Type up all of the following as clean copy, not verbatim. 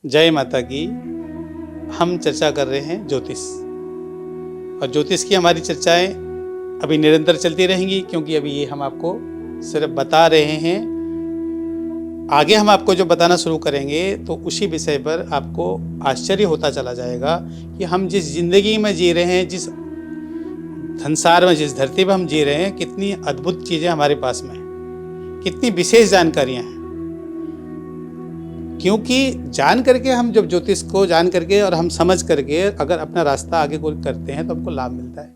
जय माता की। हम चर्चा कर रहे हैं ज्योतिष, और ज्योतिष की हमारी चर्चाएं अभी निरंतर चलती रहेंगी, क्योंकि अभी ये हम आपको सिर्फ बता रहे हैं। आगे हम आपको जो बताना शुरू करेंगे तो उसी विषय पर आपको आश्चर्य होता चला जाएगा कि हम जिस जिंदगी में जी रहे हैं, जिस संसार में, जिस धरती पर हम जी रहे हैं, कितनी अद्भुत चीजें हमारे पास में हैं, कितनी विशेष जानकारियां हैं। क्योंकि जान करके, हम जब ज्योतिष को जान करके और हम समझ करके अगर अपना रास्ता आगे कोई करते हैं तो हमको लाभ मिलता है।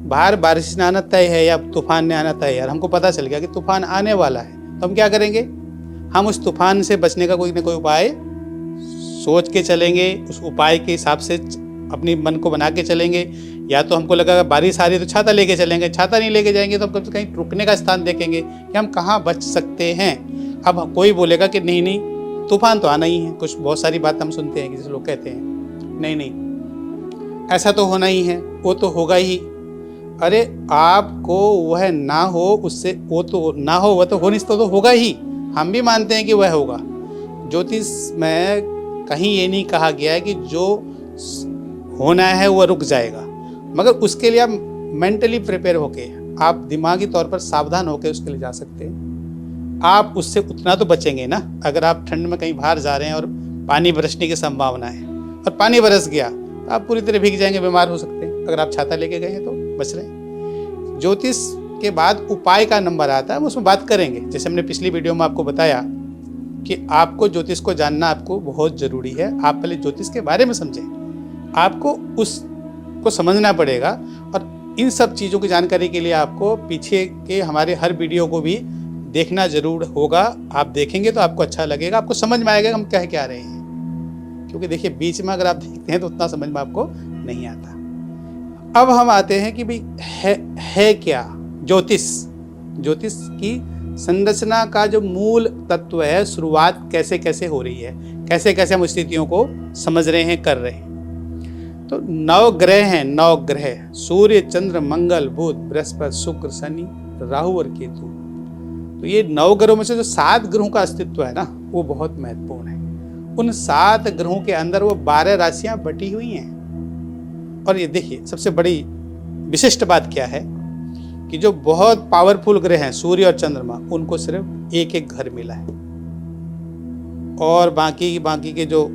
बाहर बारिश ने आना तय है या तूफान ने आना तय है, और हमको पता चल गया कि तूफान आने वाला है, तो हम क्या करेंगे? हम उस तूफान से बचने का कोई ना कोई उपाय सोच के चलेंगे, उस उपाय के हिसाब से अपनी मन को बना के चलेंगे। या तो हमको लगा बारिश आ रही है तो छाता लेके चलेंगे, छाता नहीं लेके जाएंगे तो हम कहीं रुकने का स्थान देखेंगे कि हम कहाँ बच सकते हैं। अब कोई बोलेगा कि नहीं नहीं, तूफान तो आना ही है। कुछ बहुत सारी बात हम सुनते हैं कि जैसे लोग कहते हैं नहीं नहीं, ऐसा तो होना ही है, वो तो होगा ही। अरे आपको वह ना हो, उससे वो तो ना हो, वह तो हो नहीं तो होगा ही। हम भी मानते हैं कि वह होगा। ज्योतिष में कहीं ये नहीं कहा गया है कि जो होना है वह रुक जाएगा, मगर उसके लिए आप मेंटली प्रिपेयर होके, आप दिमागी तौर पर सावधान होकर उसके लिए जा सकते हैं। आप उससे उतना तो बचेंगे ना। अगर आप ठंड में कहीं बाहर जा रहे हैं और पानी बरसने की संभावना है और पानी बरस गया तो आप पूरी तरह भीग जाएंगे, बीमार हो सकते हैं। अगर आप छाता लेके गए हैं तो बच रहे हैं। ज्योतिष के बाद उपाय का नंबर आता है, हम उसमें बात करेंगे। जैसे हमने पिछली वीडियो में आपको बताया कि आपको ज्योतिष को जानना आपको बहुत जरूरी है। आप पहले ज्योतिष के बारे में समझें, आपको उसको समझना पड़ेगा। और इन सब चीज़ों की जानकारी के लिए आपको पीछे के हमारे हर वीडियो को भी देखना जरूर होगा। आप देखेंगे तो आपको अच्छा लगेगा, आपको समझ में आएगा हम कह क्या रहे हैं। क्योंकि देखिए, बीच में अगर आप देखते हैं तो उतना समझ में आपको नहीं आता। अब हम आते हैं कि भाई है क्या ज्योतिष। ज्योतिष की संरचना का जो मूल तत्व है, शुरुआत कैसे कैसे हो रही है, कैसे कैसे हम स्थितियों को समझ रहे हैं, कर रहे हैं। तो 9 ग्रह हैं, 9 ग्रह, सूर्य, चंद्र, मंगल, बुध, बृहस्पति, शुक्र, शनि, राहु और केतु। तो ये 9 ग्रहों में से जो 7 ग्रहों का अस्तित्व है ना, वो बहुत महत्वपूर्ण है। उन 7 ग्रहों के अंदर वो 12 राशियां बटी हुई हैं। और ये देखिए, सबसे बड़ी विशिष्ट बात क्या है कि जो बहुत पावरफुल ग्रह हैं, सूर्य और चंद्रमा, उनको सिर्फ एक एक घर मिला है, और बाकी के जो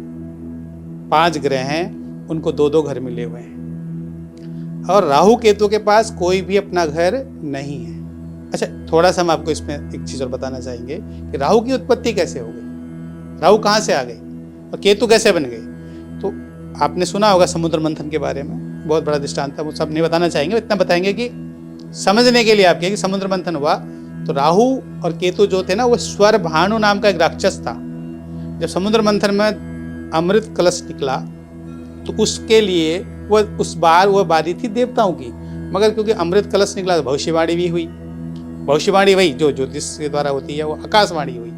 5 ग्रह हैं उनको 2-2 घर मिले हुए हैं। और राहु केतु के पास कोई भी अपना घर नहीं है। अच्छा, थोड़ा सा हम आपको इसमें एक चीज और बताना चाहेंगे कि राहु की उत्पत्ति कैसे हो गई, राहु कहाँ से आ गए और केतु कैसे बन गए। तो आपने सुना होगा समुद्र मंथन के बारे में, बहुत बड़ा दृष्टांत था, वो सब नहीं बताना चाहेंगे। इतना बताएंगे कि समझने के लिए आपके कि समुद्र मंथन हुआ तो राहु और केतु जो थे ना, वो स्वर भानु नाम का एक राक्षस था। जब समुद्र मंथन में अमृत कलश निकला तो उसके लिए उस बार वह बारी थी देवताओं की, मगर क्योंकि अमृत कलश निकला तो भविष्यवाणी भी हुई। भविष्यवाणी वही जो ज्योतिष के द्वारा होती है, वो आकाशवाणी हुई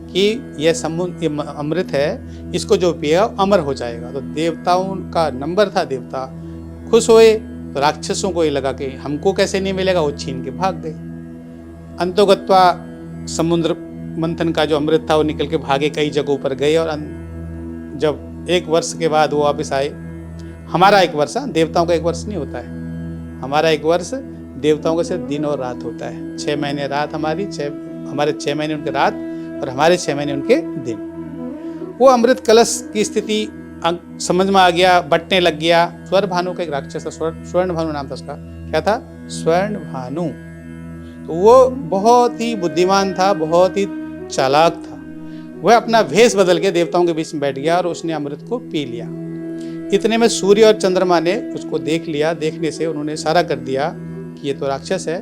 कि यह अमृत है, इसको जो पिएगा अमर हो जाएगा। तो देवताओं का नंबर था, देवता खुश हुए। तो राक्षसों को ये लगा कि हमको कैसे नहीं मिलेगा, वो छीन के भाग गए। अंतोगत्वा समुद्र मंथन का जो अमृत था वो निकल के भागे, कई जगहों पर गए। और जब 1 वर्ष के बाद वो वापस आए। हमारा 1 वर्ष, देवताओं का 1 वर्ष नहीं होता है। हमारा 1 वर्ष देवताओं का सिर्फ दिन और रात होता है। 6 महीने रात हमारे 6 महीने उनके रात, और हमारे 6 महीने उनके दिन। वो अमृत कलश की स्थिति समझ में आ गया, बटने लग गया। स्वर्ण भानु का एक राक्षस था, स्वर्ण भानु नाम था उसका। क्या था? स्वर्ण भानु। तो वो बहुत ही बुद्धिमान था, बहुत ही चालाक था। वह अपना भेष बदल के देवताओं के बीच में बैठ गया और उसने अमृत को पी लिया। इतने में सूर्य और चंद्रमा ने उसको देख लिया। देखने से उन्होंने इशारा कर दिया कि ये तो राक्षस है।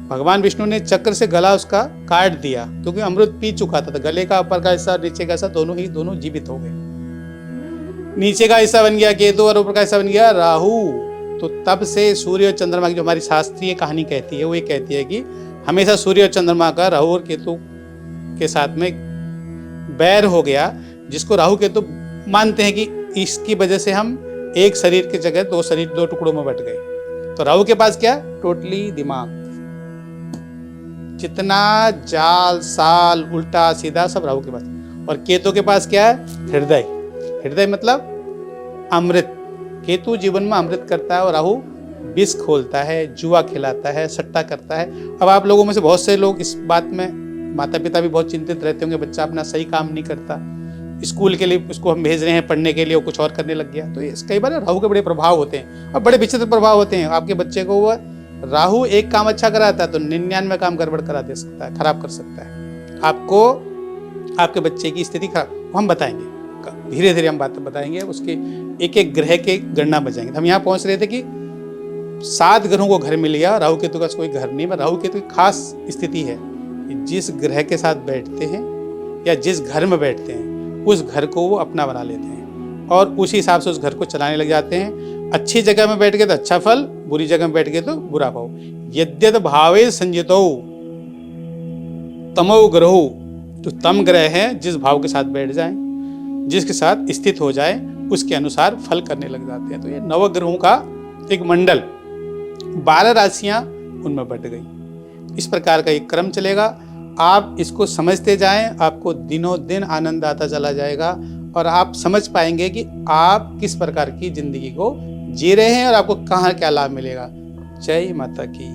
भगवान विष्णु ने चक्र से गला उसका काट दिया, क्योंकि अमृत पी चुका था। तो गले का ऊपर का हिस्सा, नीचे का हिस्सा, दोनों जीवित हो गए। नीचे का हिस्सा बन गया केतु और ऊपर का हिस्सा बन गया राहु। तो तब से सूर्य और चंद्रमा की जो हमारी शास्त्रीय कहानी कहती है, वो ये कहती है कि हमेशा सूर्य और चंद्रमा का राहु और केतु के साथ में बैर हो गया, जिसको राहु केतु मानते हैं कि इसकी वजह से हम एक शरीर की जगह 2 टुकड़ों में बट गए। तो राहु के पास क्या है? टोटली दिमाग, जितना जाल साल उल्टा सीधा सब राहु के पास। और केतु के पास क्या है? हृदय। हृदय मतलब अमृत। केतु जीवन में अमृत करता है और राहु विष खोलता है, जुआ खिलाता है, सट्टा करता है। अब आप लोगों में से बहुत से लोग इस बात में, माता पिता भी बहुत चिंतित रहते होंगे, बच्चा अपना सही काम नहीं करता, स्कूल के लिए उसको हम भेज रहे हैं पढ़ने के लिए, वो कुछ और करने लग गया। तो ये कई बार राहु के बड़े प्रभाव होते हैं और बड़े विचित्र प्रभाव होते हैं। आपके बच्चे को वो राहु एक काम अच्छा कराता है तो 99 काम गड़बड़ करा दे सकता है, खराब कर सकता है। आपको आपके बच्चे की स्थिति खराब हम बताएंगे, धीरे धीरे हम बातें बताएंगे, उसके एक एक ग्रह के गणना बजाएंगे। हम यहाँ पहुंच रहे थे कि 7 ग्रहों को घर मिल गया, राहु केतु का कोई घर नहीं। राहु केतु की खास स्थिति है, जिस ग्रह के साथ बैठते हैं या जिस घर में बैठते हैं उस घर को वो अपना बना लेते हैं और उसी हिसाब से उस घर को चलाने लग जाते हैं। अच्छी जगह में बैठ गए तो अच्छा फल, बुरी जगह में बैठ गए तो बुरा भाव। यद्यत भावे संजितो तमो ग्रहो, तो तम ग्रह है जिस भाव के साथ बैठ जाए, जिसके साथ स्थित हो जाए, उसके अनुसार फल करने लग जाते हैं। तो ये नवग्रहों का एक मंडल, 12 राशियां उनमें बट गई। इस प्रकार का एक क्रम चलेगा। आप इसको समझते जाएं, आपको दिनों दिन आनंद आता चला जाएगा और आप समझ पाएंगे कि आप किस प्रकार की जिंदगी को जी रहे हैं और आपको कहाँ क्या लाभ मिलेगा। जय माता की।